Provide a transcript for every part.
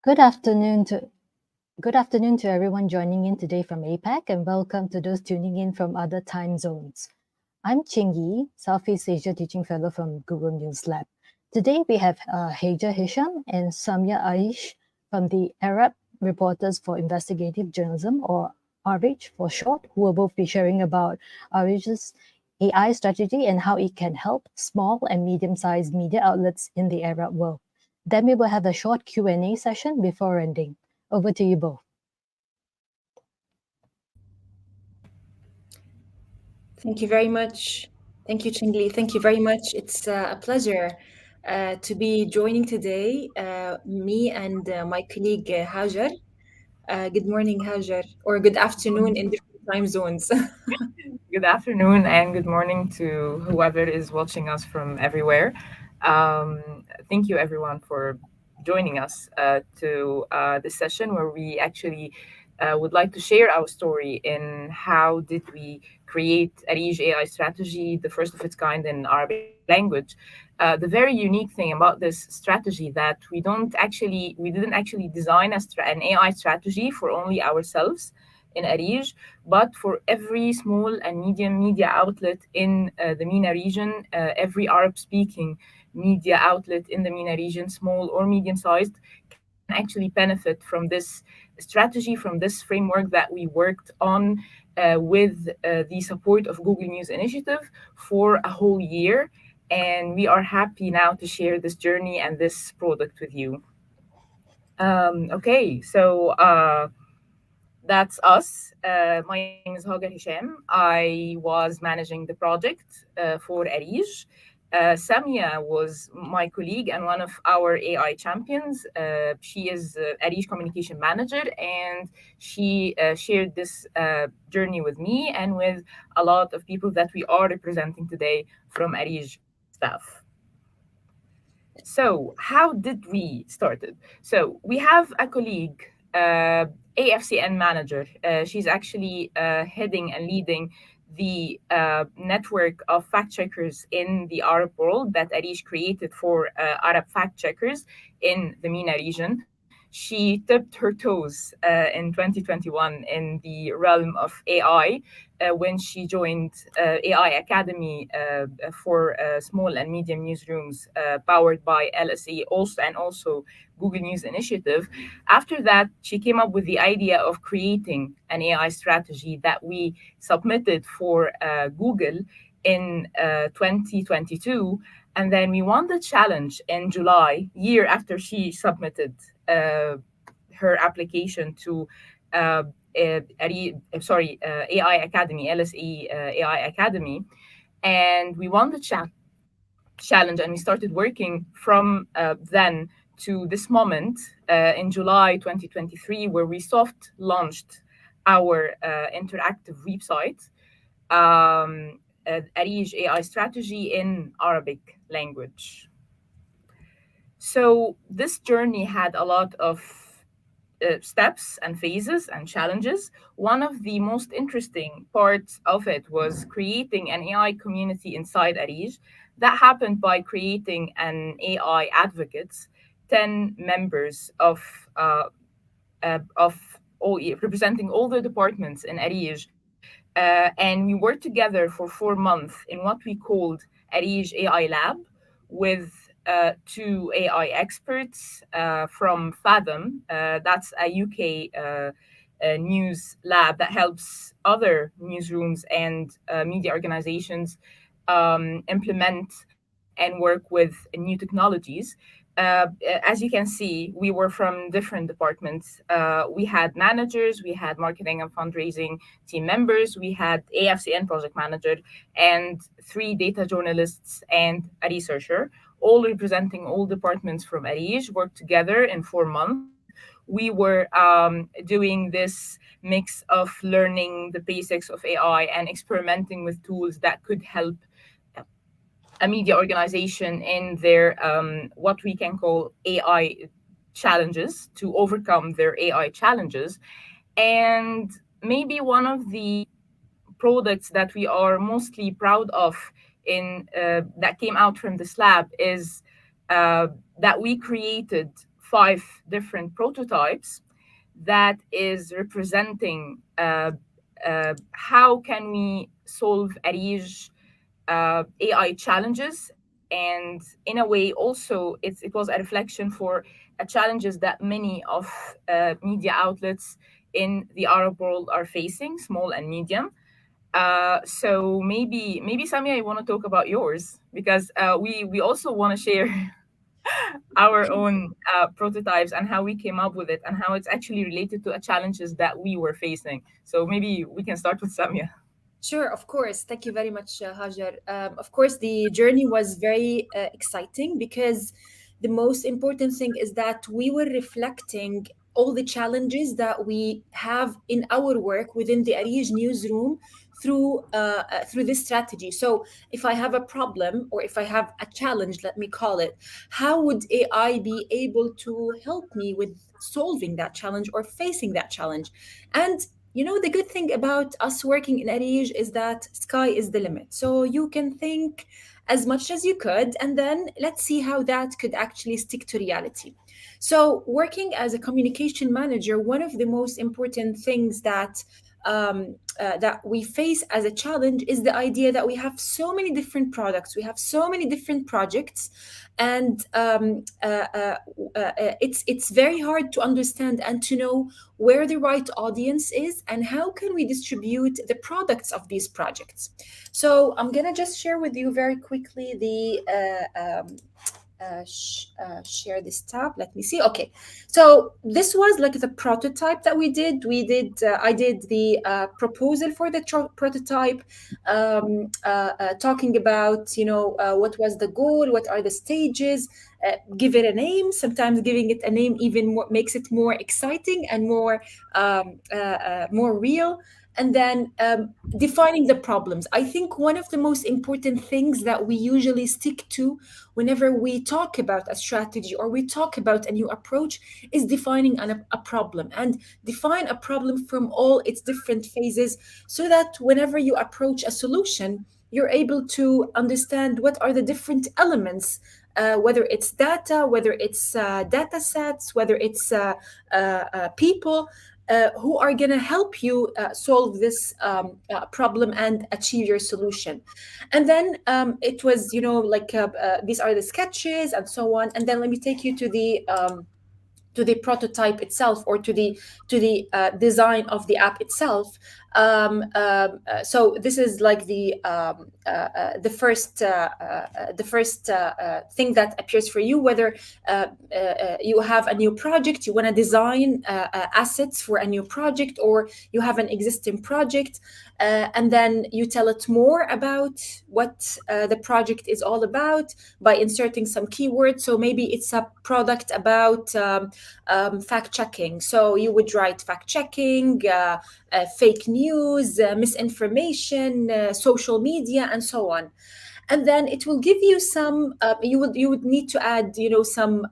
Good afternoon to Good afternoon to everyone joining in today from APAC, and welcome to those tuning in from other time zones. I'm Ching Yi, Southeast Asia Teaching Fellow from Google News Lab. Today we have Haja Hisham and Samia Aish from the Arab Reporters for Investigative Journalism, or ARIJ for short, who will both be sharing about ARIJ's AI strategy and how it can help small and medium-sized media outlets in the Arab world. Then we will have a short Q&A session before ending. Over to you both. Thank you very much. Thank you, Chingli. Thank you very much. It's a pleasure to be joining today, me and my colleague Hajar. Good morning, Hajar, or good afternoon in different time zones. Good afternoon and good morning to whoever is watching us from everywhere. Thank you, everyone, for joining us to this session where we actually would like to share our story in how did we create ARIJ AI strategy, the first of its kind in Arabic language. The very unique thing about this strategy that we didn't actually design an AI strategy for only ourselves in ARIJ, but for every small and medium media outlet in the MENA region, every Arab speaking media outlet in the MENA region, small or medium sized, can actually benefit from this strategy, from this framework that we worked on with the support of Google News Initiative for a whole year. And we are happy now to share this journey and this product with you. Okay, so that's us. My name is Hagar Hisham. I was managing the project for ARIJ. Samia was my colleague and one of our AI champions. She is ARIJ communication manager, and she shared this journey with me and with a lot of people that we are representing today from ARIJ staff. So, how did we started? So, we have a colleague, AFCN manager. She's actually heading and leading the network of fact checkers in the Arab world that ARIJ created for Arab fact checkers in the MENA region. She tipped her toes in 2021 in the realm of AI when she joined AI Academy for small and medium newsrooms powered by LSE also Google News Initiative. After that, she came up with the idea of creating an AI strategy that we submitted for Google in 2022. And then we won the challenge in July, year after she submitted her application to AI Academy, LSE AI Academy, and we won the challenge, and we started working from then to this moment in July 2023, where we soft launched our interactive website, ARIJ AI strategy in Arabic language. So this journey had a lot of steps and phases and challenges. One of the most interesting parts of it was creating an AI community inside ARIJ. That happened by creating an AI advocates, 10 members of all, representing all the departments in ARIJ. And we worked together for 4 months in what we called ARIJ AI Lab with two AI experts from Fathom. That's a UK news lab that helps other newsrooms and media organizations implement and work with new technologies. As you can see, we were from different departments. We had managers, we had marketing and fundraising team members, we had AFCN project manager, and 3 data journalists and a researcher, all representing all departments from ARIJ, worked together in 4 months. We were doing this mix of learning the basics of AI and experimenting with tools that could help a media organization in their what we can call AI challenges, to overcome their AI challenges. And maybe one of the products that we are mostly proud of in that came out from this lab is that we created 5 different prototypes that is representing how can we solve ARIJ AI challenges, and in a way also it was a reflection for challenges that many of media outlets in the Arab world are facing, small and medium. So maybe Samia, I want to talk about yours because we also want to share our own prototypes and how we came up with it and how it's actually related to challenges that we were facing. So maybe we can start with Samia. Sure, of course. Thank you very much, Hajar. Of course, the journey was very exciting because the most important thing is that we were reflecting all the challenges that we have in our work within the ARIJ newsroom through this strategy. So, if I have a problem or if I have a challenge, let me call it, how would AI be able to help me with solving that challenge or facing that challenge? And the good thing about us working in Arij is that sky is the limit. So you can think as much as you could, and then let's see how that could actually stick to reality. So, working as a communication manager, one of the most important things that we face as a challenge is the idea that we have so many different products, we have so many different projects, and it's very hard to understand and to know where the right audience is and how can we distribute the products of these projects. So I'm gonna just share with you very quickly share this tab. Let me see. Okay, so this was like the prototype that we did. I did the proposal for the prototype, talking about what was the goal, what are the stages. Give it a name. Sometimes giving it a name even more makes it more exciting and more real. And then defining the problems. I think one of the most important things that we usually stick to whenever we talk about a strategy or we talk about a new approach is defining a problem, and define a problem from all its different phases so that whenever you approach a solution, you're able to understand what are the different elements, whether it's data, whether it's data sets, whether it's people, who are going to help you solve this problem and achieve your solution. And then it was, like these are the sketches and so on. And then let me take you to the prototype itself, or to the design of the app itself. So this is like the first thing that appears for you, whether you have a new project, you want to design assets for a new project, or you have an existing project, and then you tell it more about what the project is all about by inserting some keywords. So maybe it's a product about fact checking. So you would write fact checking, fake news, misinformation, social media, and so on. And then it will give you some. You would need to add, some.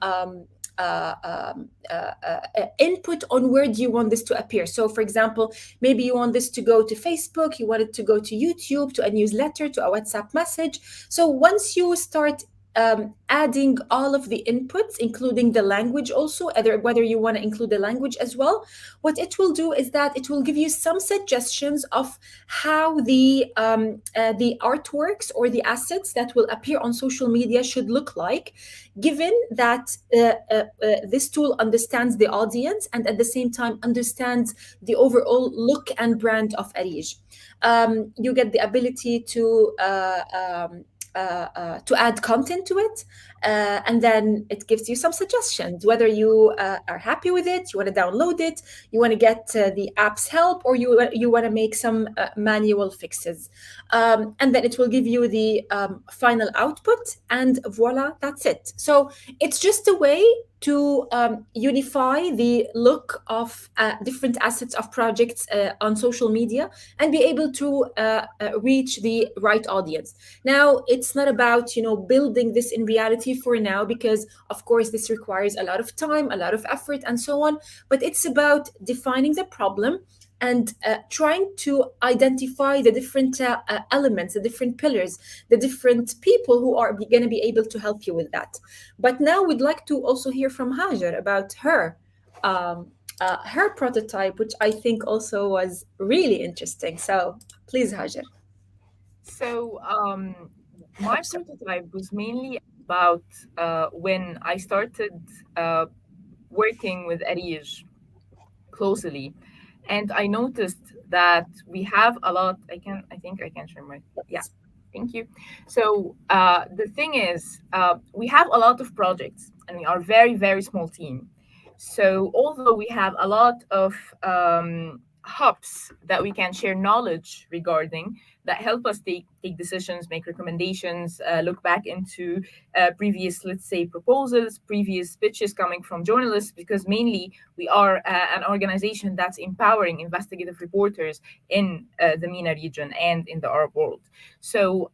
Input on where do you want this to appear. So for example, maybe you want this to go to Facebook, you want it to go to YouTube, to a newsletter, to a WhatsApp message. So once you start adding all of the inputs, including the language also, whether you want to include the language as well, what it will do is that it will give you some suggestions of how the artworks or the assets that will appear on social media should look like, given that this tool understands the audience and at the same time understands the overall look and brand of ARIJ. You get the ability to add content to it, and then it gives you some suggestions, whether you are happy with it, you want to download it, you want to get the app's help, or you want to make some manual fixes. And then it will give you the final output, and voila, that's it. So it's just a way to unify the look of different assets of projects on social media and be able to reach the right audience. Now, it's not about building this in reality for now, because of course this requires a lot of time, a lot of effort, and so on. But it's about defining the problem and trying to identify the different elements, the different pillars, the different people who are going to be able to help you with that. But now we'd like to also hear from Hajar about um, her prototype, which I think also was really interesting. So please, Hajar. So, my prototype was mainly about when I started uh, working with ARIJ closely, and I noticed that we have a lot. I think I can share my. Yeah, thank you. So the thing is, we have a lot of projects, and we are very small team. So although we have a lot of hubs that we can share knowledge regarding, that help us take decisions, make recommendations, look back into previous, let's say, proposals, previous pitches coming from journalists, because mainly we are an organization that's empowering investigative reporters in the MENA region and in the Arab world. So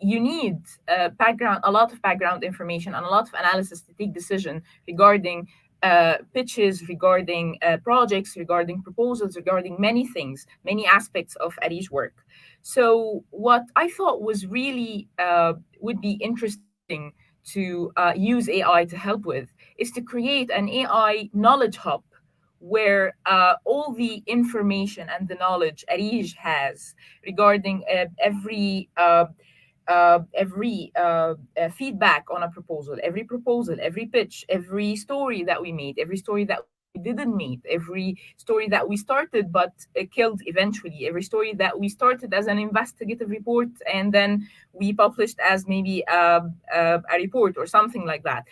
you need a lot of background information and a lot of analysis to take decision regarding pitches, regarding projects, regarding proposals, regarding many things, many aspects of ARIJ work. So what I thought was really would be interesting to use AI to help with is to create an AI knowledge hub where all the information and the knowledge ARIJ has regarding feedback on a proposal, every pitch, every story that we made, every story that we didn't make, every story that we started but killed eventually, every story that we started as an investigative report and then we published as maybe a report or something like that.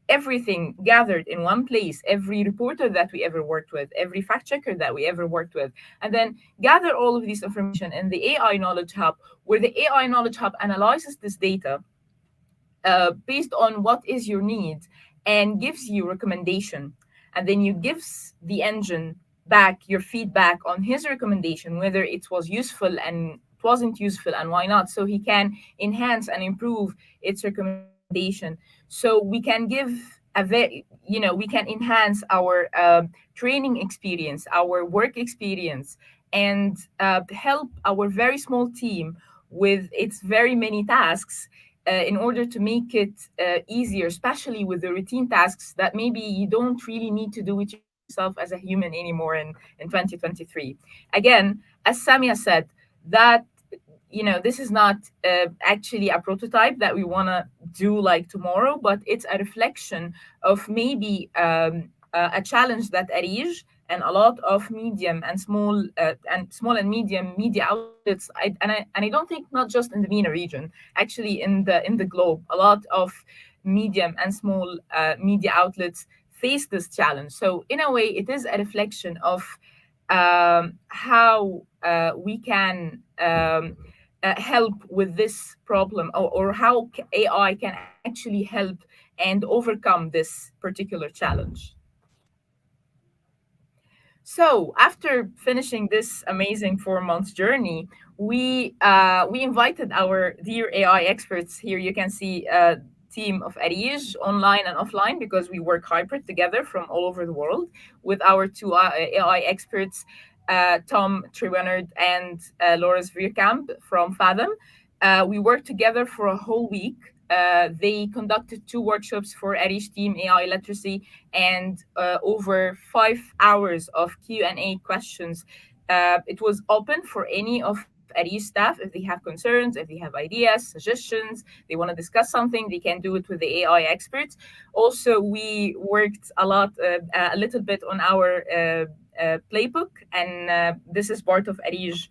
Everything gathered in one place, every reporter that we ever worked with, every fact checker that we ever worked with, and then gather all of this information in the AI Knowledge Hub, where the AI Knowledge Hub analyzes this data based on what is your need and gives you recommendation. And then you gives the engine back your feedback on his recommendation, whether it was useful and it wasn't useful and why not. So he can enhance and improve its recommendation. So we can give a very, we can enhance our training experience, our work experience, and help our very small team with its very many tasks in order to make it easier, especially with the routine tasks that maybe you don't really need to do it yourself as a human anymore in 2023. Again, as Samia said, that this is not actually a prototype that we want to do like tomorrow, but it's a reflection of maybe a challenge that ARIJ and a lot of medium and small and medium media outlets, and I don't think not just in the MENA region, actually in the globe, a lot of medium and small media outlets face this challenge. So in a way, it is a reflection of how we can help with this problem, or how AI can actually help and overcome this particular challenge. So after finishing this amazing 4 months journey, we invited our dear AI experts. Here you can see a team of ARIJ online and offline, because we work hybrid together from all over the world with our two AI experts, Tom Trewenard and Loris Vierkamp from Fathom. We worked together for a whole week. They conducted two workshops for ARIJ team AI literacy and over 5 hours of Q&A questions. It was open for any of ARIJ staff. If they have concerns, if they have ideas, suggestions, they want to discuss something, they can do it with the AI experts. Also, we worked a little bit on our playbook, and this is part of ARIJ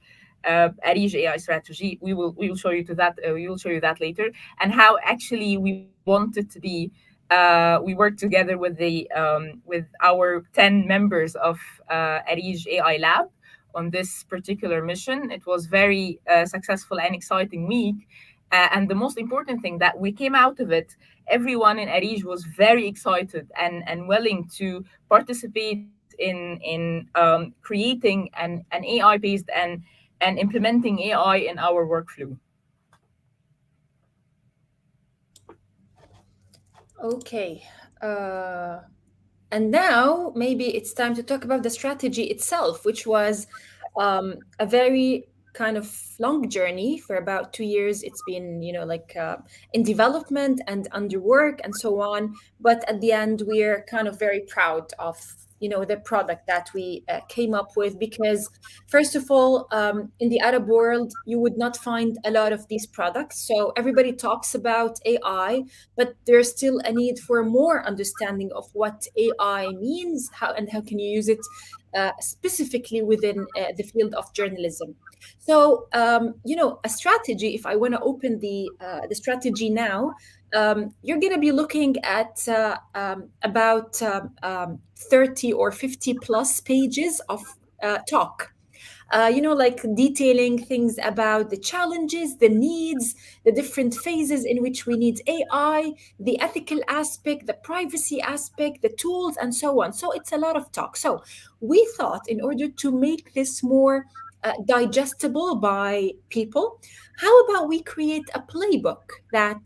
AI strategy. We will show you to that. We will show you that later, and how actually we wanted to be. We worked together with our 10 members of ARIJ AI Lab on this particular mission. It was very successful and exciting week. And the most important thing that we came out of it, everyone in ARIJ was very excited and willing to participate in creating an AI based and implementing AI in our workflow. Okay. Uh, and now maybe it's time to talk about the strategy itself, which was a very kind of long journey. For about 2 years it's been, in development and under work and so on, but at the end we're kind of very proud of the product that we came up with, because first of all, in the Arab world you would not find a lot of these products. So everybody talks about AI, but there's still a need for more understanding of what AI means, how and how can you use it specifically within the field of journalism. So, a strategy. If I want to open the strategy now, you're going to be looking at about 30 or 50 plus pages of talk, like detailing things about the challenges, the needs, the different phases in which we need AI, the ethical aspect, the privacy aspect, the tools, and so on. So it's a lot of talk. So we thought, in order to make this more digestible by people, how about we create a playbook that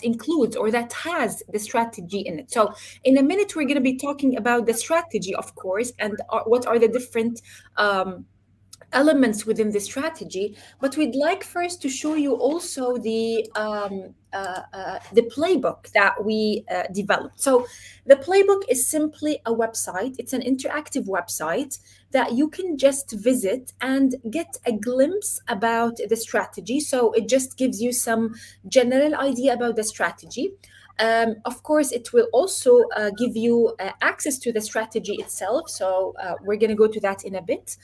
includes or that has the strategy in it. So in a minute we're going to be talking about the strategy, of course, and what are the different um, elements within the strategy. But we'd like first to show you also the playbook that we developed. So the playbook is simply a website. It's an interactive website that you can just visit and get a glimpse about the strategy. So it just gives you some general idea about the strategy. Of course, it will also give you access to the strategy itself. So we're going to go to that in a bit.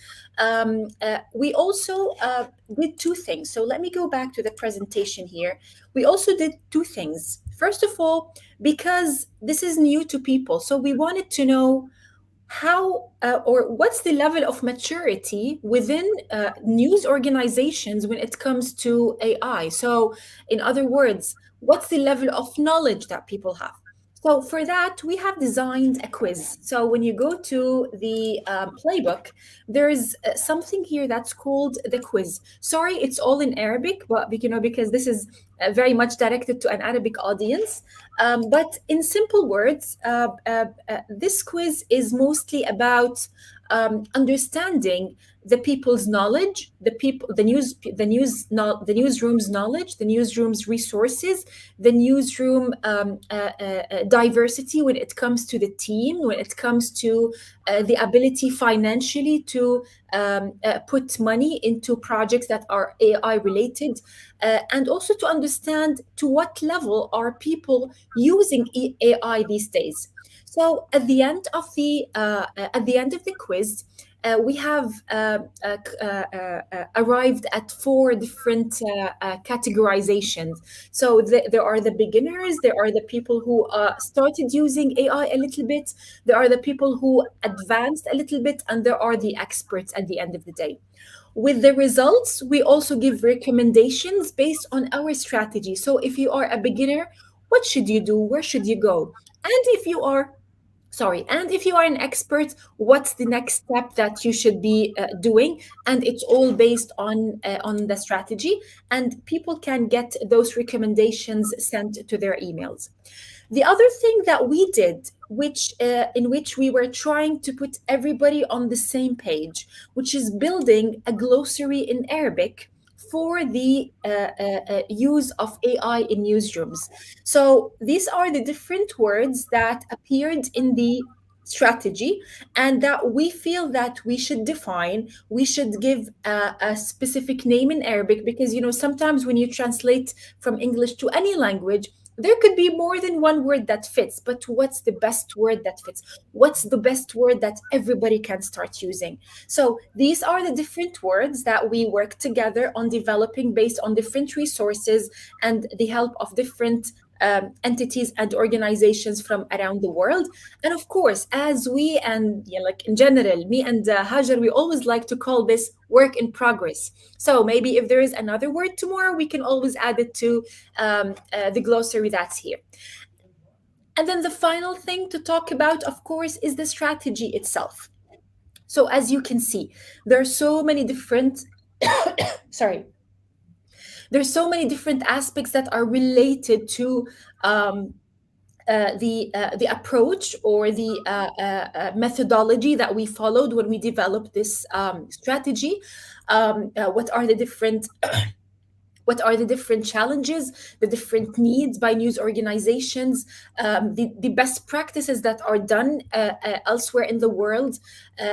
We also did two things. So let me go back to the presentation here. We also did two things. First of all, because this is new to people, so we wanted to know how or what's the level of maturity within news organizations when it comes to AI. So, in other words, what's the level of knowledge that people have? So, for that, we have designed a quiz. So, when you go to the playbook, there's something here that's called the quiz. Sorry, it's all in Arabic, but because this is very much directed to an Arabic audience. But in simple words, this quiz is mostly about understanding the people's knowledge, the newsroom's knowledge, the newsroom's resources, the newsroom diversity when it comes to the team, when it comes to the ability financially to put money into projects that are AI related, and also to understand to what level are people using AI these days. So at the end of the quiz, we have arrived at four different categorizations. So there are the beginners, there are the people who started using AI a little bit, there are the people who advanced a little bit, and there are the experts at the end of the day. With the results, we also give recommendations based on our strategy. So if you are a beginner, what should you do? Where should you go? And if you are an expert, what's the next step that you should be doing? And it's all based on the strategy, and people can get those recommendations sent to their emails. The other thing that we did, which in which we were trying to put everybody on the same page, which is building a glossary in Arabic for the use of AI in newsrooms. So these are the different words that appeared in the strategy, and that we feel that we should define. We should give a specific name in Arabic, because sometimes when you translate from English to any language, there could be more than one word that fits, but what's the best word that fits? What's the best word that everybody can start using? So these are the different words that we work together on developing based on different resources and the help of different entities and organizations from around the world. And of course, as we and like in general, me and Hajar, we always like to call this work in progress. So maybe if there is another word tomorrow, we can always add it to the glossary that's here. And then the final thing to talk about, of course, is the strategy itself. So as you can see, there are so many different sorry There's so many different aspects that are related to um, the approach or the methodology that we followed when we developed this strategy. What are the different challenges, the different needs by news organizations, the best practices that are done elsewhere in the world.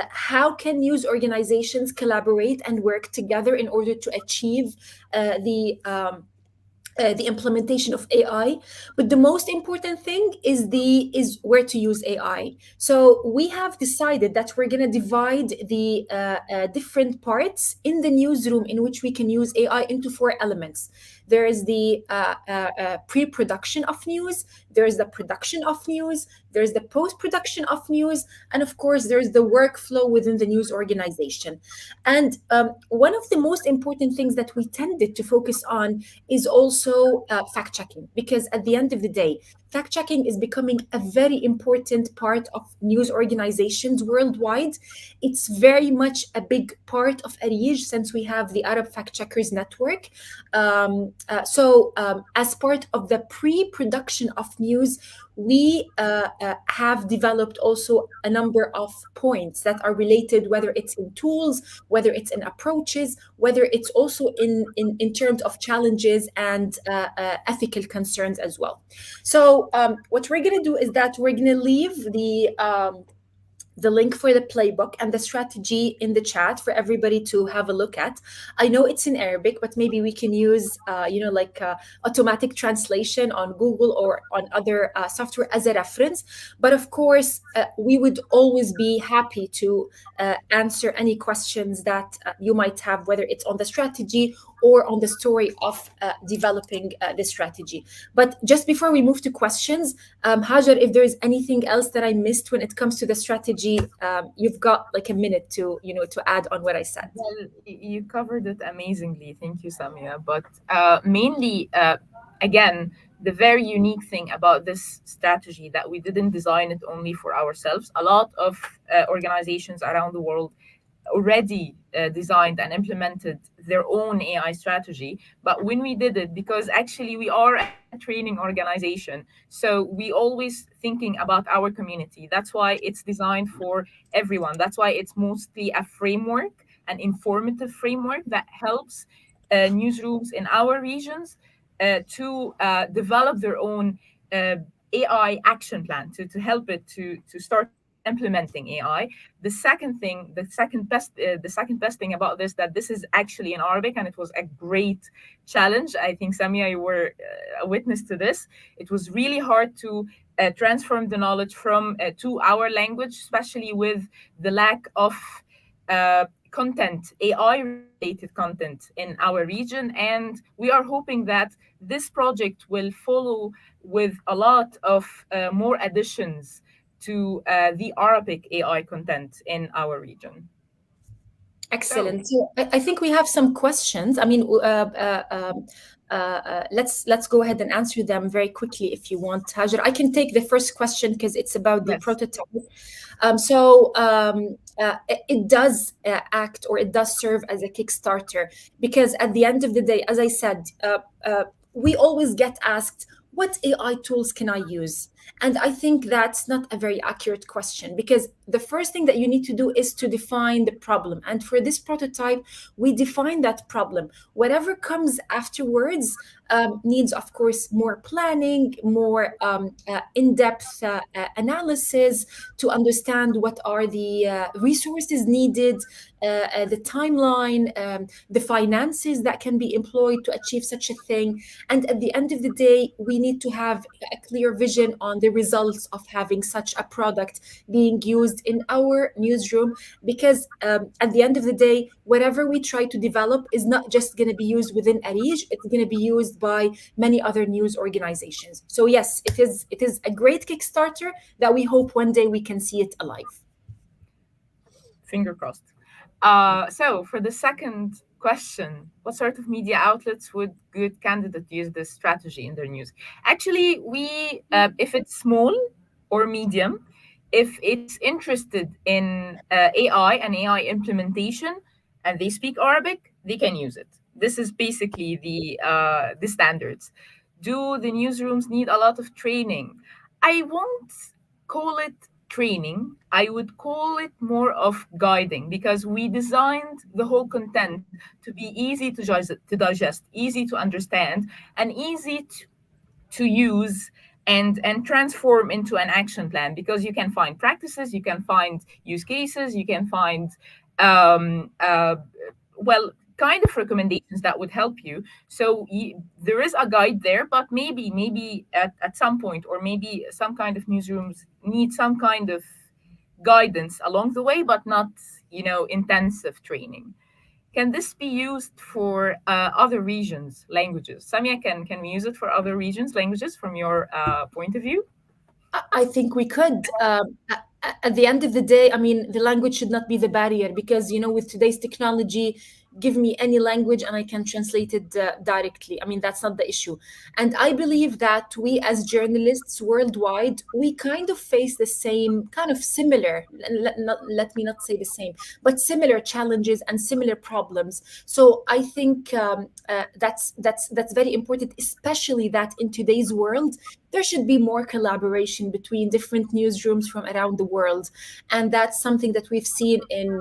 How can news organizations collaborate and work together in order to achieve the implementation of AI. But the most important thing is where to use AI. So we have decided that we're going to divide the different parts in the newsroom in which we can use AI into four elements. There is the pre-production of news, there is the production of news, there's the post-production of news, and of course there's the workflow within the news organization. And one of the most important things that we tended to focus on is also fact checking, because at the end of the day, fact checking is becoming a very important part of news organizations worldwide. It's very much a big part of ARIJ since we have the Arab Fact Checkers Network. As part of the pre production of news, we have developed also a number of points that are related, whether it's in tools, whether it's in approaches, whether it's also in terms of challenges and ethical concerns as well. So what we're going to do is that we're going to leave the link for the playbook and the strategy in the chat for everybody to have a look at. I know it's in Arabic, but maybe we can use, automatic translation on Google or on other software as a reference. But of course, we would always be happy to answer any questions that you might have, whether it's on the strategy or on the story of developing the strategy. But just before we move to questions, Hajar, if there's anything else that I missed when it comes to the strategy, you've got like a minute to add on what I said. Well, you covered it amazingly. Thank you, Samia. But mainly, again, the very unique thing about this strategy that we didn't design it only for ourselves. A lot of organizations around the world already designed and implemented their own AI strategy. But when we did it, because actually we are a training organization, so we always thinking about our community. That's why it's designed for everyone. That's why it's mostly a framework, an informative framework that helps newsrooms in our regions to develop their own AI action plan to help it to start implementing AI. The second best thing about this, that this is actually in Arabic, and it was a great challenge. I think Samia, you were a witness to this. It was really hard to transform the knowledge from to our language, especially with the lack of content, AI related content in our region. And we are hoping that this project will follow with a lot of more additions to the Arabic AI content in our region. So, Excellent. So I think we have some questions. I mean, let's go ahead and answer them very quickly if you want, Hajar. I can take the first question because it's about the yes. prototype. It does act, or it does serve as a Kickstarter, because at the end of the day, as I said, we always get asked, what AI tools can I use? And I think that's not a very accurate question, because the first thing that you need to do is to define the problem. And for this prototype, we define that problem. Whatever comes afterwards needs, of course, more planning, more in-depth analysis to understand what are the resources needed, the timeline, the finances that can be employed to achieve such a thing. And at the end of the day, we need to have a clear vision on the results of having such a product being used in our newsroom, because at the end of the day, whatever we try to develop is not just going to be used within ARIJ, it's going to be used by many other news organizations. So yes, it is a great Kickstarter that we hope one day we can see it alive. Finger crossed. So for the second question, what sort of media outlets would good candidates use this strategy in their news? Actually, we if it's small or medium, if it's interested in AI and AI implementation and they speak Arabic, they can use it. This is basically the standards. Do the newsrooms need a lot of training? I won't call it training. I would call it more of guiding, because we designed the whole content to be easy to digest, easy to understand, and easy to use and transform into an action plan, because you can find practices, you can find use cases, you can find um, uh, well, kind of recommendations that would help you. So there is a guide there, but maybe at some point, or maybe some kind of newsrooms need some kind of guidance along the way, but not, intensive training. Can this be used for other regions languages? Samia, can we use it for other regions languages from your point of view? I think we could. At the end of the day, I mean, the language should not be the barrier, because, with today's technology, give me any language and I can translate it directly. I mean, that's not the issue. And I believe that we, as journalists worldwide, we kind of face the same, kind of similar, let me not say the same, but similar challenges and similar problems. So I think that's very important, especially that in today's world there should be more collaboration between different newsrooms from around the world. And that's something that we've seen in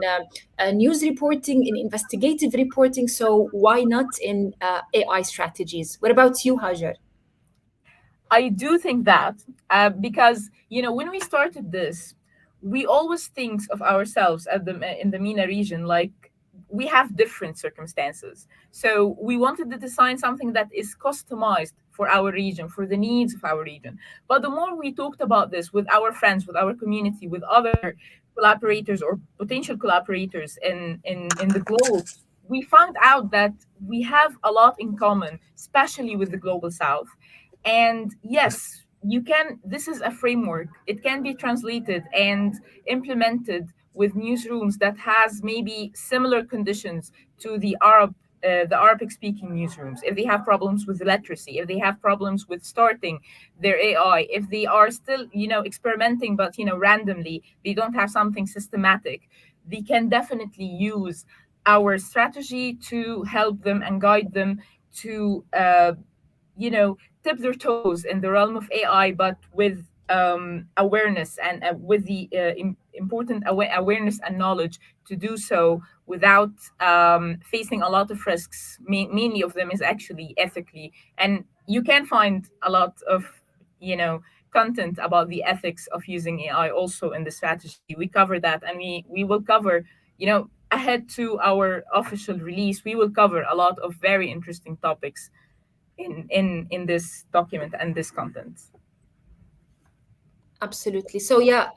news reporting, in investigative reporting. So why not in AI strategies? What about you, Hajar? I do think that, because when we started this, we always think of ourselves at in the MENA region like we have different circumstances. So we wanted to design something that is customized for our region, for the needs of our region. But the more we talked about this with our friends, with our community, with other collaborators or potential collaborators in the globe, we found out that we have a lot in common, especially with the global south. And yes, you can, this is a framework. It can be translated and implemented with newsrooms that has maybe similar conditions to the Arabic speaking newsrooms. If they have problems with literacy, if they have problems with starting their AI, if they are still, experimenting, but, randomly, they don't have something systematic, they can definitely use our strategy to help them and guide them to, tip their toes in the realm of AI, but with awareness and with the important awareness and knowledge to do so without facing a lot of risks. Many of them is actually ethically, and you can find a lot of you know content about the ethics of using AI also in the strategy. We cover that, and we will cover ahead to our official release. We will cover a lot of very interesting topics in this document and this content. Absolutely. So yeah,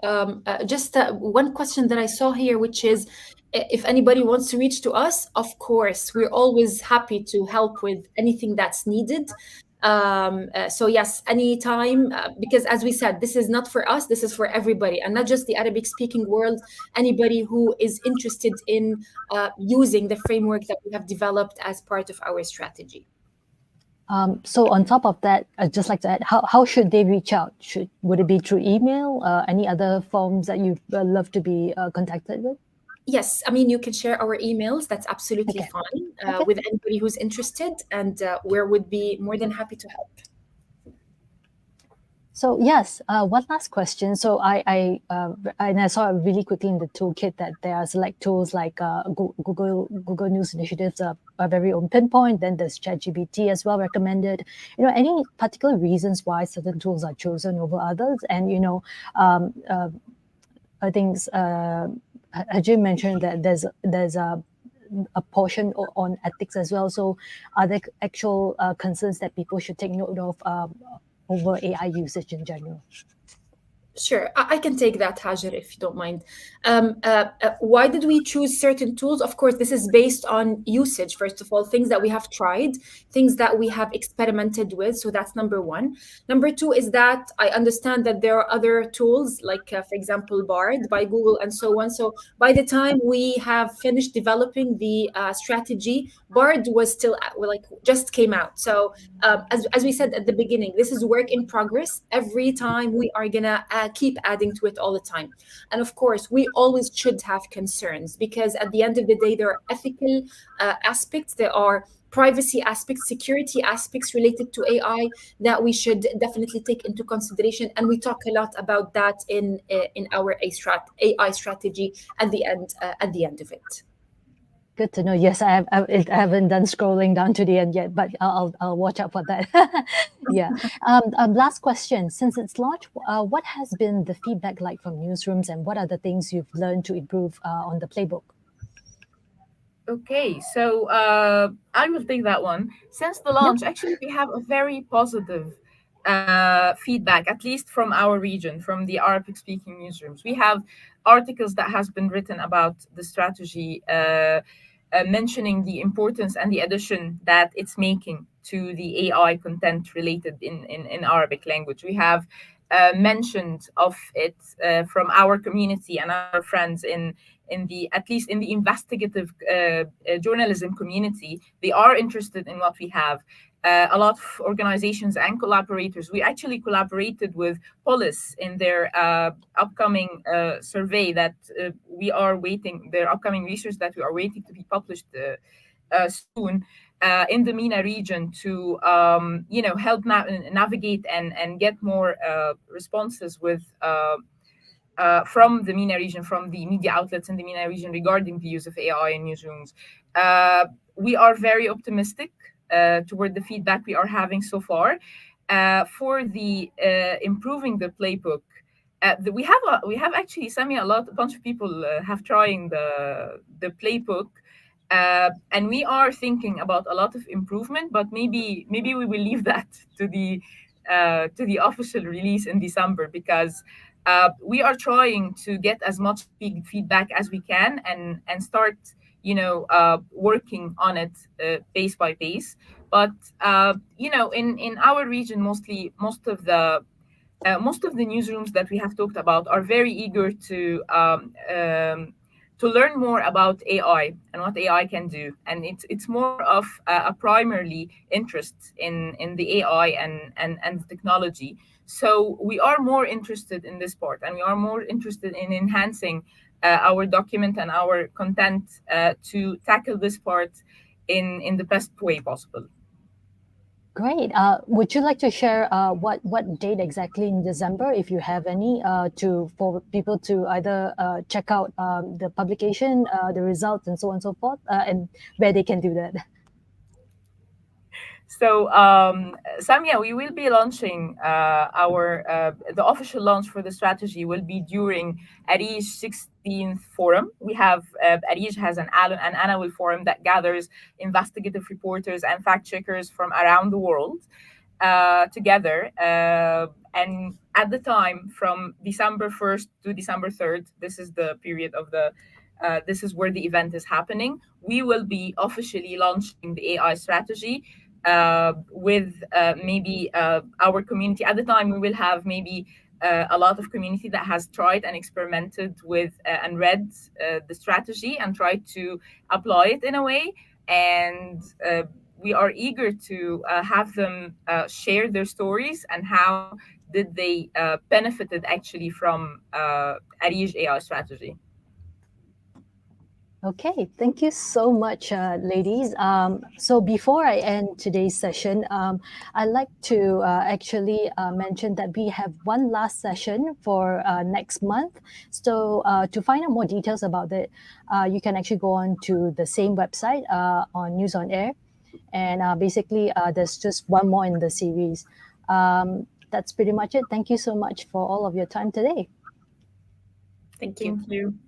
just one question that I saw here, which is, if anybody wants to reach to us, of course, we're always happy to help with anything that's needed. So yes, anytime, because as we said, this is not for us, this is for everybody, and not just the Arabic speaking world. Anybody who is interested in using the framework that we have developed as part of our strategy. So on top of that, I'd just like to add, how should they reach out? Would it be through email? Any other forms that you'd love to be contacted with? Yes, I mean, you can share our emails. That's absolutely Okay. fine Okay. with anybody who's interested, and we would be more than happy to help. So yes, one last question. So and I saw really quickly in the toolkit that there are select tools like Google News Initiatives are very own pinpoint. Then there's ChatGPT as well recommended. Any particular reasons why certain tools are chosen over others? And I think Ajay mentioned that there's a portion on ethics as well. So are there actual concerns that people should take note of over AI usage in general? Sure, I can take that, Hajar, if you don't mind. Why did we choose certain tools? Of course, this is based on usage, first of all, things that we have tried, things that we have experimented with. So that's number one. Number two is that I understand that there are other tools, like, for example, Bard by Google and so on. So by the time we have finished developing the strategy, Bard was still just came out. So as we said at the beginning, this is work in progress. Every time we are going to add keep adding to it all the time. And of course, we always should have concerns, because at the end of the day, there are ethical aspects, there are privacy aspects, security aspects related to AI that we should definitely take into consideration. And we talk a lot about that in our AI strategy at the end of it. Good to know. Yes, I haven't done scrolling down to the end yet, but I'll watch out for that. Yeah. Last question. Since its launch, what has been the feedback like from newsrooms, and what are the things you've learned to improve on the playbook? Okay, so I will take that one. Since the Yep. launch, actually, we have a very positive feedback, at least from our region, from the Arabic-speaking newsrooms. We have articles that has been written about the strategy, mentioning the importance and the addition that it's making to the AI content related in Arabic language. We have mentioned of it from our community and our friends in the, at least in the investigative journalism community. They are interested in what we have. A lot of organizations and collaborators. We actually collaborated with Polis in their upcoming survey that we are waiting, their upcoming research that we are waiting to be published soon. In the MENA region to help navigate and get more responses with from the MENA region, from the media outlets in the MENA region regarding the use of AI in newsrooms. We are very optimistic toward the feedback we are having so far. For the improving the playbook, we have actually, Sami, a bunch of people have trying the playbook. And we are thinking about a lot of improvement, but maybe we will leave that to the official release in December, because we are trying to get as much feedback as we can and start working on it pace by pace. But in our region, most of the newsrooms that we have talked about are very eager to learn more about AI and what AI can do, and it's more of a primarily interest in the AI and the technology. So we are more interested in this part, and we are more interested in enhancing our document and our content to tackle this part in the best way possible. Great. Would you like to share what date exactly in December, if you have any, for people to either check out the publication, the results, and so on and so forth, and where they can do that? So, Samia, we will be launching our the official launch for the strategy will be during ARIJ 16th forum. We have ARIJ has an annual forum that gathers investigative reporters and fact checkers from around the world together. And at the time, from December 1st to December 3rd, this is the period of the this is where the event is happening. We will be officially launching the AI strategy with maybe our community. At the time, we will have maybe a lot of community that has tried and experimented with and read the strategy and tried to apply it in a way. And we are eager to have them share their stories and how did they benefited actually from ARIJ AI strategy. Okay, thank you so much, ladies. So before I end today's session, I'd like to actually mention that we have one last session for next month. So to find out more details about it, you can actually go on to the same website on News on Air. And basically, there's just one more in the series. That's pretty much it. Thank you so much for all of your time today. Thank you. Thank you.